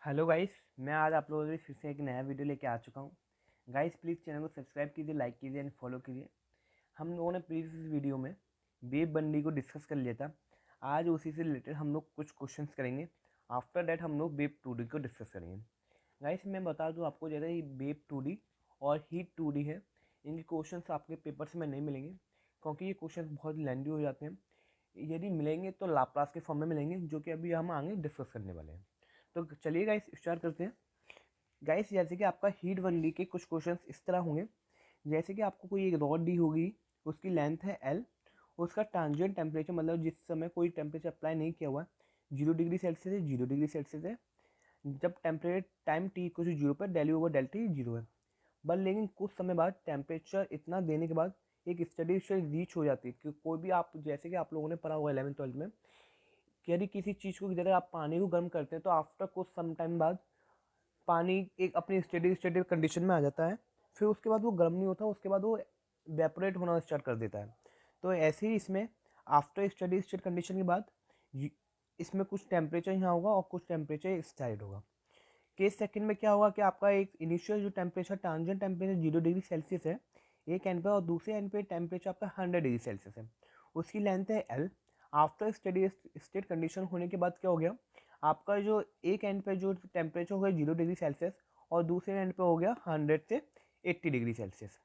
Hello guys, मैं आज आप लोगों के लिए फिर से एक नया वीडियो लेके आ चुका हूँ। गाइस प्लीज़ चैनल को सब्सक्राइब कीजिए, लाइक कीजिए एंड फॉलो कीजिए। हम लोगों ने प्रीवियस वीडियो में वेब बंडी को डिस्कस कर लिया था। आज उसी से रिलेटेड हम लोग कुछ क्वेश्चंस करेंगे। आफ्टर दैट हम लोग वेब 2D को डिस्कस करेंगे। गाइस मैं बता दूँ आपको, जैसे ये वेब 2D और हीट 2D है, इनके क्वेश्चंस आपके पेपर्स में नहीं मिलेंगे क्योंकि ये क्वेश्चन बहुत लेंदी हो जाते हैं। यदि मिलेंगे तो लाप्लास के फॉर्म में मिलेंगे, जो कि अभी हम आगे डिस्कस करने वाले हैं। तो चलिए गाइस स्टार्ट करते हैं। गाइस जैसे कि आपका हीट 1D के कुछ क्वेश्चंस इस तरह होंगे। जैसे कि आपको कोई एक रॉड दी होगी, उसकी लेंथ है L, उसका ट्रांजिएंट टेम्परेचर मतलब जिस समय कोई टेम्परेचर अप्लाई नहीं किया हुआ है 0 डिग्री सेल्सियस है, 0 डिग्री सेल्सियस है। जब temperature time T equal to 0 पर del U/del T 0 है। बट लेकिन कुछ समय बाद टेम्परेचर इतना देने के बाद एक स्टडी स्टेट रीच हो जाती है कि कोई भी आप, जैसे कि आप लोगों ने पढ़ा हुआ 11th-12th में, कि यदि किसी चीज़ को जैसे आप पानी को गर्म करते हैं तो आफ्टर कुछ सम टाइम बाद पानी एक अपनी स्टेडी स्टेडी कंडीशन में आ जाता है। फिर उसके बाद वो गर्म नहीं होता, उसके बाद वो वेपोरेट होना स्टार्ट कर देता है। तो ऐसे ही इसमें आफ्टर स्टेडी स्टेट कंडीशन के बाद इसमें कुछ टेम्परेचर यहाँ होगा और कुछ टेम्परेचर इस साइड होगा। केस सेकंड में क्या होगा कि आपका एक इनिशियल जो temperature transient temperature 0 degree Celsius है एक एंड पे, और दूसरे एंड पे टेम्परेचर आपका 100 डिग्री सेल्सियस है। उसकी लेंथ है L। After steady state condition होने के बाद क्या हो गया, आपका जो एक एंड पे जो टेम्परेचर हो गया 0 डिग्री सेल्सियस और दूसरे एंड पे हो गया 100 से 80 डिग्री सेल्सियस।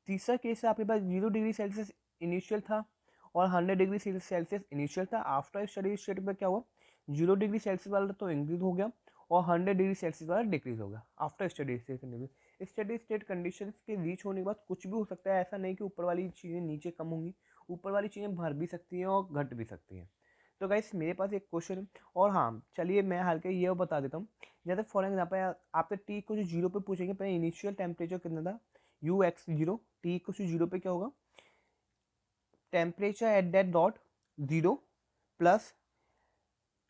तीसरा केस है आपके पास 0 डिग्री सेल्सियस इनिशियल था और 100 डिग्री सेल्सियस इनिशियल था। आफ्टर स्टडी स्टेट पे क्या हुआ, 0 डिग्री सेल्सियस वाला तो इंक्रीज हो गया और 100 डिग्री सेल्सियस वाला डिक्रीज हो गया after steady state condition. Steady state condition के रीच होने के बाद कुछ भी हो सकता है, ऐसा नहीं कि ऊपर वाली चीज़ें नीचे कम होंगी, ऊपर वाली चीज़ें बढ़ भी सकती हैं और घट भी सकती हैं। तो गाइस मेरे पास एक क्वेश्चन है, और हाँ चलिए मैं हल्के ये बता देता हूँ। जैसे फॉर एग्जाम्पल आपके टी को जो 0 पे पूछेंगे, पहले इनिशियल टेम्परेचर कितना था, U(x0), टी को 0 पे क्या होगा, temperature at that dot 0 plus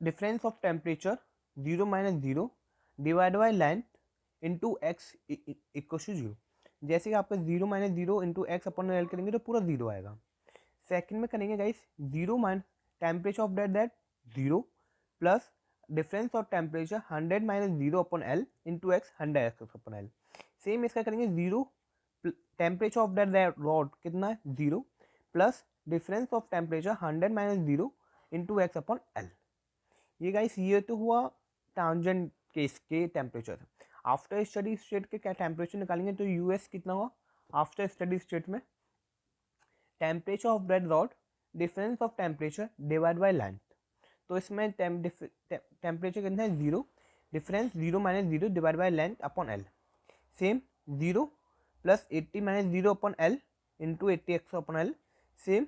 difference of temperature 0 - 0 divide by length into x equal to 0। जैसे कि आपका 0 - 0 इंटू एक्स अपन एल करेंगे तो पूरा 0 आएगा। सेकंड में करेंगे guys 0 mine temperature of that that 0 plus difference of temperature 100 - 0 upon l into x 100x upon L. Same इसका करेंगे 0 temperature of that that rod कितना है 0 plus difference of temperature 100 - 0 into x upon L. ये guys ये तो हुआ tangent case के temperature. After steady state के क्या टेम्परेचर निकालेंगे तो यूएस कितना हुआ आफ्टर स्टडी स्टेट में, temperature of that rod difference of temperature divide by length. तो इसमें टेम्परेचर कितना है 0, difference 0 - 0 divide by length upon L. Same 0 plus 80 - 0 upon l into 80x upon L. Same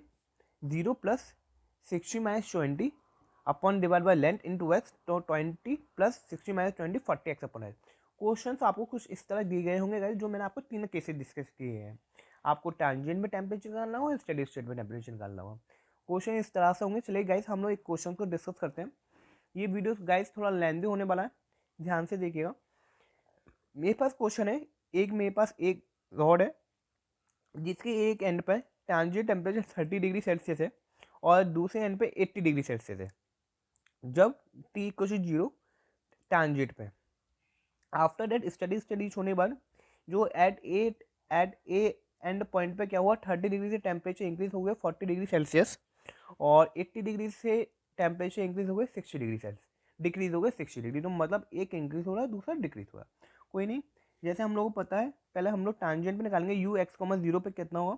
0 plus 60 - 20 upon divide by length into x, तो 20 plus 60 - 20 40x upon L. Question आपको कुछ इस तरह दिए गए होंगे गाइस, जो मैंने आपको तीनों केसेस डिस्कस किए हैं। आपको टांजेंट में टेम्परेचर निकालना हो, स्टेडी स्टेट में टेम्परेचर निकालना हो, क्वेश्चन इस तरह से होंगे। चलिए गाइस हम लोग एक क्वेश्चन को डिस्कस करते हैं। ये वीडियो गाइस थोड़ा लेंदी होने वाला है, ध्यान से देखिएगा। मेरे पास क्वेश्चन है, मेरे पास एक रॉड है जिसके एक एंड पर ट्रांजिट टेम्परेचर 30 डिग्री सेल्सियस है और दूसरे एंड पे 80 डिग्री सेल्सियस है। जब T इक्वल टू 0 ट्रांजिट पे, आफ्टर दैट स्टडीज होने के बाद जो एट ए एंड पॉइंट पे क्या हुआ, 30 डिग्री से टेम्परेचर इंक्रीज हो गया 40 डिग्री सेल्सियस और 80 डिग्री से टेम्परेचर इंक्रीज हो गए 60 डिग्री सेल्सियस, डिक्रीज हो गए 60 डिग्री। तो मतलब एक इंक्रीज हो रहा है दूसरा डिक्रीज हो रहा है। कोई नहीं, जैसे हम लोग को पता है, पहले हम लोग टांजेंट पे निकालेंगे U(x0) पे कितना हुआ,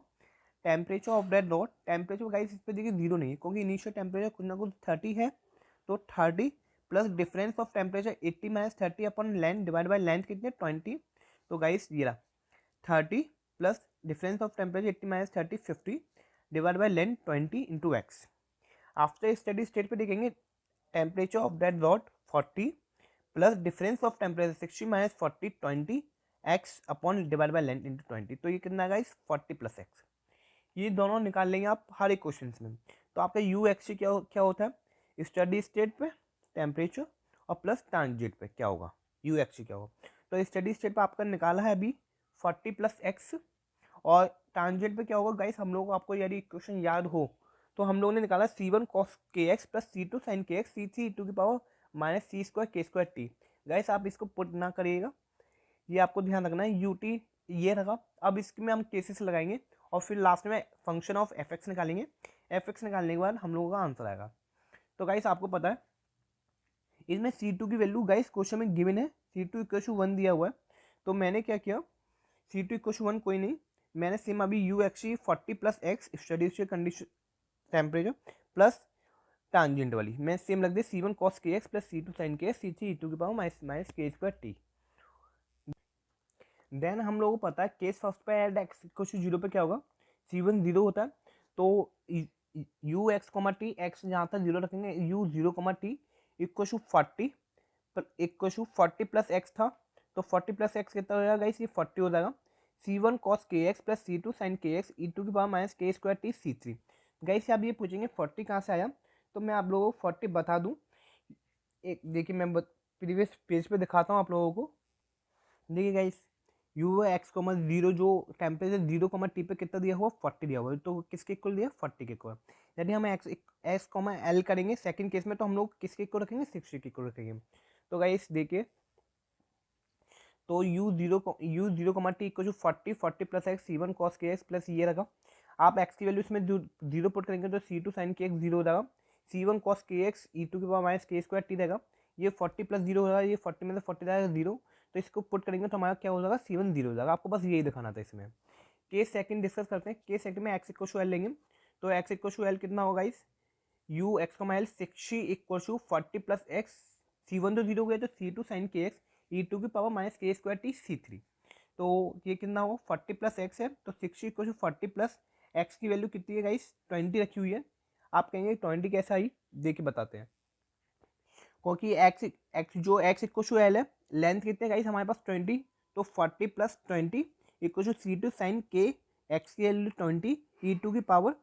temperature of that dot, temperature guys इस पे देखिए 0 नहीं है क्योंकि इनिशियल टेम्परेचर कुछ ना कुछ 30 है, तो 30 plus difference of temperature 80 - 30 upon length divide by length कितने 20। तो गाइस ये रहा 30 plus difference of temperature 80 - 30 50 divide by length 20 into x. After steady state पे देखेंगे temperature of that rod 40 plus difference of temperature 60 - 40 20 x upon divide by length into 20। तो ये कितना guys 40 plus x. ये दोनों निकाल लेंगे आप हर एक क्वेश्चन में। तो आपका यू एक्स क्या होता है, स्टडी स्टेट पे टेम्परेचर और प्लस ट्रांजिट पे क्या होगा, यू एक्स क्या होगा। तो स्टडी स्टेट पे आपका निकाला है अभी 40 प्लस एक्स, और ट्रांजिट पे क्या होगा गाइस, हम लोग को, आपको यदि क्वेश्चन याद हो तो हम लोगों ने निकाला C1 cos kx plus C2 sin kx C3 e to की power minus C² k² t guys आप इसको पुट ना करिएगा, ये आपको ध्यान रखना है। यूटी ये रखा, अब इसमें हम केसेस लगाएंगे और फिर लास्ट में फंक्शन ऑफ एफ एक्स निकालेंगे। एफ एक्स निकालने के बाद हम लोगों का आंसर आएगा। तो गाइस आपको पता है इसमें C2 की वैल्यू गाइस क्वेश्चन में गिवन है, C2 इक्वल टू 1 दिया हुआ है। तो मैंने क्या किया, C2 इक्वल टू 1 कोई नहीं, मैंने सेम अभी u x 40 plus x steady condition temperature plus tangent वाली मैं सेम रख दी, C1 cos kx plus C2 sin kx C3 e to की power minus k square t। Then हम लोगों को पता है केस फर्स्ट पे एड एक्स इक्वल टू 0 पे क्या होगा, C1 0 होता है, तो u x comma t x जहाँ तक 0 रखेंगे u 0 comma t equal to 40 equal to 40 plus x था, तो 40 प्लस एक्स कितना हो जाएगा गाइस, ये 40 हो जाएगा। C1 cos kx plus C2 sin kx e to की power minus k square t C3। Guys आप ये पूछेंगे 40 कहाँ से आया, तो मैं आप लोगों को 40 बता दूं। एक देखिए मैं प्रीवियस पेज पे दिखाता हूँ आप लोगों को। देखिए गाइस यू एक्स कोमा 0 जो टेम्परेचर 0 कोमा टी पे कितना दिया हुआ 40 दिया हुआ है, तो किसके इक्वल दिया 40 के इक्वल। यदि हम एक्स कोमा एल करेंगे सेकंड केस में, तो हम लोग किसके इक्वल रखेंगे 60 के इक्वल रखेंगे। तो गाइस देखिए, तो u zero comma t equal to 40 plus x C1 cos kx plus ये रखा, आप एक्स की वैल्यू इसमें 0 पुट करेंगे तो C2 sin kx 0 हो जाएगा, C1 cos kx e to की power minus k square t रहेगा, ये 40 प्लस 0 हो जाएगा, ये 40 में से 40 जाएगा 0, तो इसको पुट करेंगे तो हमारा क्या हो जाएगा C1 0 हो जाएगा। आपको बस यही दिखाना था इसमें। केस सेकंड डिस्कस करते हैं। केस सेकंड में एक्स इक्वल टू एल लेंगे, तो एक्स इक्वल टू एल कितना होगा इस यू एक्स का l 60 equal to 40 plus x, C1 तो 0 हो गया तो C2 sin kx e to की power minus k square t C3। तो ये कितना होगा 40 प्लस एक्स है, तो 60 इक्वल टू 40 प्लस एक्स की वैल्यू कितनी है गाइस 20 रखी हुई है। आप कहेंगे 20 कैसे आई, देखिए बताते हैं। क्योंकि एक्स जो एक्स इक्वल टू एल है, लेंथ कितने है गाइस हमारे पास 20, तो 40 plus 20 equal to C2 sin k x की वैल्यू 20 ई टू की पावर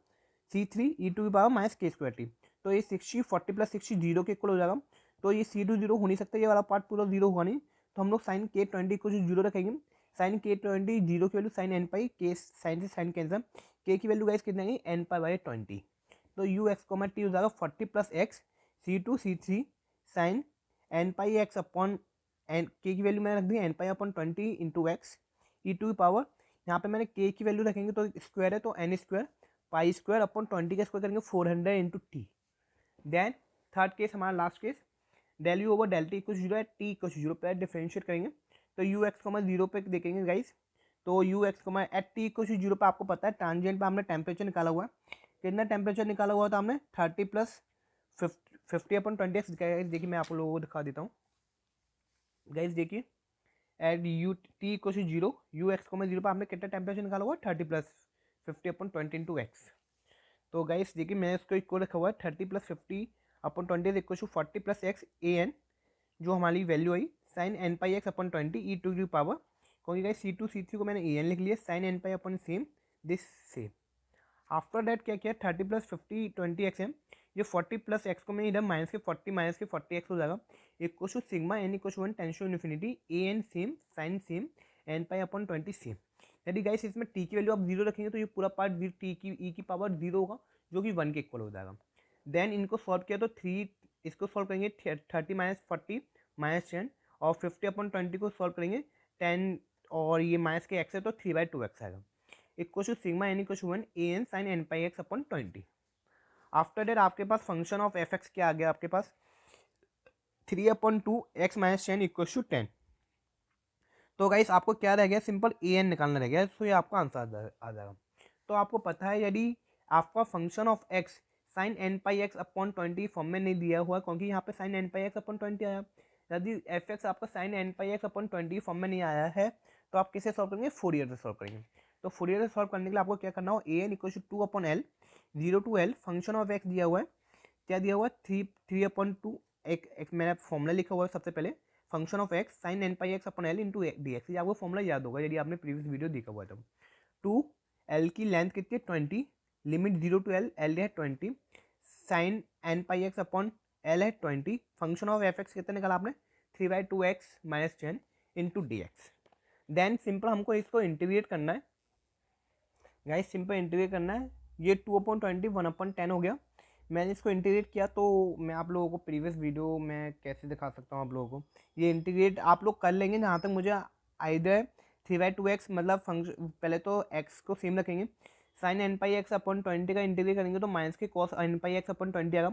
C3 ई टू की power minus k square t. तो ये 60 40 प्लस 60 जीरो के इक्वल हो जाएगा, तो ये C2 जीरो हो नहीं सकता, ये वाला पार्ट पूरा जीरो होगा नहीं, तो हम लोग साइन के 20 को जीरो रखेंगे। साइन के 20 जीरो की वैल्यू साइन एन पाई, के साइन से साइन कैंसर, के की वैल्यू गाइस कितनी आएगी एन पाई बाई 20। तो यू एक्स कोमा टी हो जाएगा 40 plus x C2 C3 sine n pi x upon n, k की वैल्यू मैंने रख दी n pi upon 20 into x e to की पावर, यहाँ पे मैंने के की वैल्यू रखेंगे तो स्क्वायर है तो n square pi square upon 20 का स्क्वायर करेंगे 400 into t. Then third case हमारा last case, del u over del t equal zero है, टी इक्वल जीरो पे डिफरेंशिएट करेंगे, तो यू एक्स कोमा जीरो पे देखेंगे गाइस, तो u x comma at t equal zero पे आपको पता है टांजेंट पे हमने टेम्परेचर निकाला हुआ है, कितना टेम्परेचर निकाला हुआ था हमने 30 प्लस 50 अपॉन 20 एक्स। देखिए मैं आप लोगों को दिखा देता हूँ गाइस, देखिए at u t equal zero u x comma zero पे आपने कितना टेम्परेचर निकाला हुआ है 30 प्लस 50 अपॉन 20 इंटू एक्स। तो गाइस देखिए मैंने इसको इक्वल रखा हुआ है 30 plus 50 upon 20 equal to 40 plus x a n, जो हमारी वैल्यू आई sine n pi x upon 20 e to की पावर, क्योंकि गाइस C2 C3 को मैंने ए एन लिख लिया, sine n pi upon same this same. After that क्या किया 30 प्लस 50 20 एक्स है, ये 40 प्लस एक्स को मैं इधर माइनस के 40 माइनस के 40 एक्स हो जाएगा equal to sigma n equal to 1 टेंशन infinity a n same sine same n pi upon 20 same. यदि गाइस इसमें टी की वैल्यू आप जीरो रखेंगे तो ये पूरा पार्ट टी की ई की पावर जीरो होगा, जो कि 1 के इक्वल हो जाएगा। देन इनको सॉल्व किया तो 3, इसको सॉल्व करेंगे 30 माइनस 40 माइनस 10 और 50 अपॉन 20 को सॉल्व करेंगे 10 और ये माइनस के एक्स है तो 3/2 एक्स आएगा equal to sigma n equal to 1 a n sine n pi x upon 20। After that आपके पास फंक्शन ऑफ एफ एक्स क्या आ गया आपके पास 3/2 एक्स माइनस 10 इक्वल टू 10। तो गाइस आपको क्या रह गया सिंपल ए एन निकालना रह गया, तो ये आपका आंसर आ जाएगा। तो आपको पता है यदि आपका function of x sine n pi x upon 20 form में नहीं दिया हुआ, क्योंकि यहाँ पे sine n pi x upon 20 आया, यदि एफ एक्स आपका sine n pi x upon 20 form में नहीं आया है तो आप किसे सॉल्व करेंगे फोरियर से सॉल्व करेंगे। तो फोरियर से सॉल्व करने के लिए आपको क्या करना हो a n equal to 2 upon l 0 to l function of x दिया हुआ है, क्या दिया हुआ है 3/2 एक मैंने फॉर्मूला लिखा हुआ है सबसे पहले function of x sine n pi x upon l into d x, ये आपको फॉर्मूला याद होगा यदि आपने प्रीवियस वीडियो देखा हुआ था। 2 एल की लेंथ कितनी है 20, लिमिट 0 टू एल एल है 20 sign n pi x upon L है 20, फंक्शन ऑफ एफ एक्स कितना निकाला आपने 3/2 x minus 10 into d x. Then simple हमको इसको इंटीग्रेट करना है गाइस, सिंपल इंटीग्रेट करना है, ये 2/20 1/10 हो गया, मैंने इसको इंटीग्रेट किया, तो मैं आप लोगों को प्रीवियस वीडियो में कैसे दिखा सकता हूँ आप लोगों को, ये इंटीग्रेट आप लोग कर लेंगे जहाँ तक मुझे आइदर 3/2x, मतलब फंक्शन पहले तो x को सेम रखेंगे, sign n pi x upon 20 का इंटीग्रेट करेंगे तो माइनस के cos N pi x upon 20 आएगा,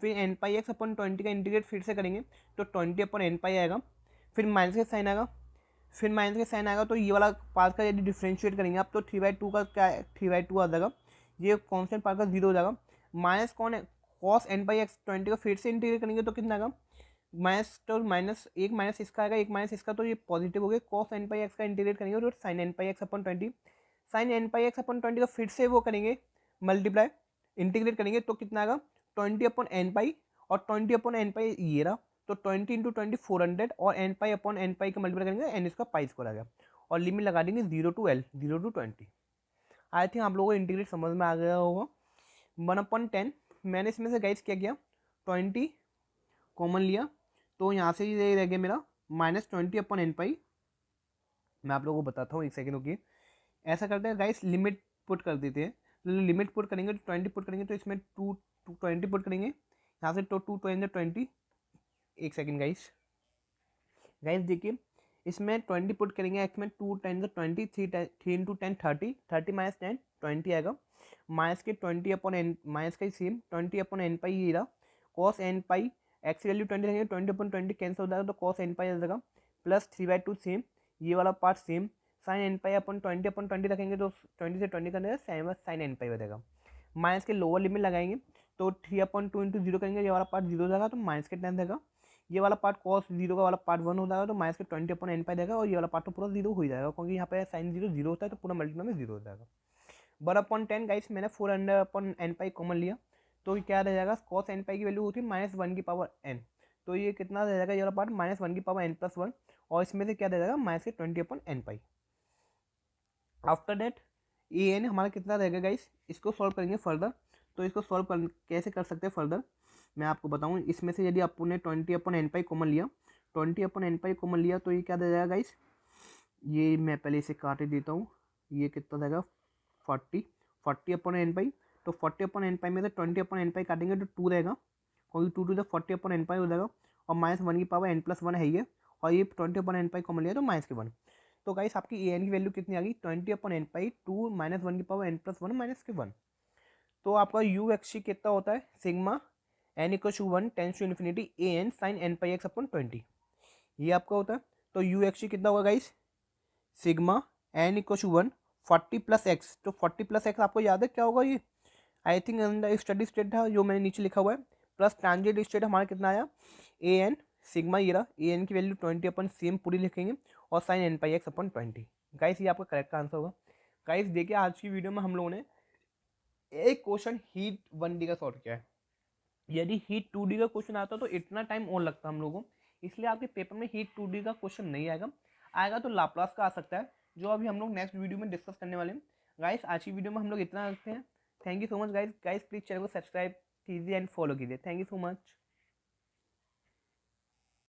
फिर एन पाई एक्स अपॉन 20 का इंटीग्रेट फिर से करेंगे तो 20 अपॉन एन पाई आएगा, फिर माइनस के साइन आएगा, फिर माइनस के साइन आएगा, तो ये वाला पार्ट का यदि डिफ्रेंशिएट करेंगे आप तो 3/2 का क्या है, 3/2 आ जाएगा, ये कॉन्स्टेंट पार्ट का 0 हो जाएगा, माइनस कौन है कॉस एन बाई एक्स 20 का फिर से इंटीग्रेट करेंगे तो कितना आएगा, माइनस, तो माइनस एक माइनस इसका आएगा, एक माइनस इसका, तो ये पॉजिटिव हो गया, कॉस एन पाई एक्स का इंटीग्रेट करेंगे तो sign n pi x upon 20, sign n pi x upon 20 का फिर से वो करेंगे मल्टीप्लाई, इंटीग्रेट करेंगे तो कितना आएगा 20 अपॉन एन पाई, और 20 अपॉन एन पाई ये रहा, तो 20 इंटू 20 400, और एन पाई अपॉन एन पाई का मल्टीप्लाई करेंगे एन इसका पाई स्क्वायर आ गया, और लिमिट लगा देंगे 0 to l, 0 to 20। I think आप लोगों को इंटीग्रेट समझ में आ गया होगा। 1/10 मैंने इसमें से गाइस क्या किया, 20 कॉमन लिया, तो यहाँ से ये रह गया मेरा -20 अपॉन एन पाई। मैं आप लोगों को बताता हूँ, एक सेकेंड रुकिए। ऐसा करते हैं गाइस, लिमिट पुट कर देते हैं, तो लिमिट पुट करेंगे तो 20 पुट करेंगे तो इसमें 20 पुट करेंगे, यहाँ से तो 2 20, एक सेकेंड गाइस। गाइस देखिए, इसमें 20 पुट करेंगे, एक्स में 2 10 20, 3 इंटू 10 30, 30 माइनस 10 20 आएगा, माइनस के 20 अपॉन एन, माइनस का ही सेम 20 अपॉन एन पाई ये रहा, cos N pi x value 20 रखेंगे, 20 अपॉन 20 कैंसिल हो जाएगा तो कॉस एन पाई आ जाएगा, प्लस 3/2 सेम, ये वाला part same, sine n pi upon 20 रखेंगे तो 20 से 20 करने साइन एन पाई बचेगा, माइनस के लोअर लिमिट लगाएंगे तो 3/2 इंटू 0 करेंगे, ये वाला पार्ट 0 हो जाएगा तो माइनस के 10 देगा, ये वाला पार्ट कॉस 0 का वाला पार्ट 1 हो जाएगा तो माइनस के 20 अपॉन एन पाई देगा, और ये वाला पार्ट तो पूरा 0 हो ही जाएगा क्योंकि यहाँ पे साइन 0 0 होता है तो पूरा मल्टीप्लाई में 0 हो जाएगा। 1/10 गाइस, मैंने 400 अपॉन एन पाई कॉमन लिया, तो क्या रह जाएगा, कॉस एन पाई की वैल्यू होती है -1 की पावर एन, तो ये कितना रह जाएगा, ये वाला पार्ट -1 की पावर एन प्लस 1, और इसमें से क्या रह जाएगा माइनस के 20 upon N pi. After date A N हमारा कितना रहेगा गाइस, इसको सॉल्व करेंगे फर्दर, तो इसको सॉल्व कर कैसे कर सकते हैं फर्दर मैं आपको बताऊं। इसमें से यदि आपने 20 अपॉन एन पाई कॉमन लिया, 20 अपॉन एन पाई कॉमन लिया तो ये क्या रह जाएगा गाइस, ये मैं पहले इसे काट ही देता हूँ, ये कितना रहेगा 40 अपॉन एन पाई, तो 40 अपॉन एन पाई में से 20 अपॉन एन पाई काटेंगे तो 2 रहेगा, क्योंकि 2 टू द 40 अपॉन एन पाई हो जाएगा, और -1 की पावर एन प्लस 1 है ये, और ये 20 अपॉन एन पाई कॉमन लिया तो -1, तो गाइस आपकी ए एन की वैल्यू कितनी आ गई 20 अपॉन एन पाई 2 -1 की पावर एन प्लस 1 -1, तो आपका यू एक्स कितना होता है, sigma n equal to 1 tends to infinity a n sine n pi x upon 20, ये आपका होता है। तो यू एक्स कितना होगा guys, sigma n equal to 1 40 plus x, तो 40 प्लस एक्स आपको याद है क्या होगा, ये आई थिंक स्टडी स्टेट था जो मैंने नीचे लिखा हुआ है, प्लस ट्रांजिट स्टेट हमारा कितना आया ए एन, सिग्मा ये रहा, ए एन की वैल्यू 20 अपन सेम पूरी लिखेंगे, और sign n pi x upon 20। Guys ये आपका करेक्ट आंसर होगा। गाइस देखिए आज की वीडियो में हम लोगों ने एक क्वेश्चन हीट 1D का सॉल्व किया है, यदि हीट 2D का क्वेश्चन आता तो इतना टाइम और लगता हम लोगों को, इसलिए आपके पेपर में हीट 2D का क्वेश्चन नहीं आएगा, आएगा तो लाप्लास का आ सकता है, जो अभी हम लोग नेक्स्ट वीडियो में डिस्कस करने वाले हैं। गाइस आज की वीडियो में हम लोग इतना रखते हैं, thank you so much guys. Guys please channel को सब्सक्राइब कीजिए एंड फॉलो कीजिए, थैंक यू सो मच।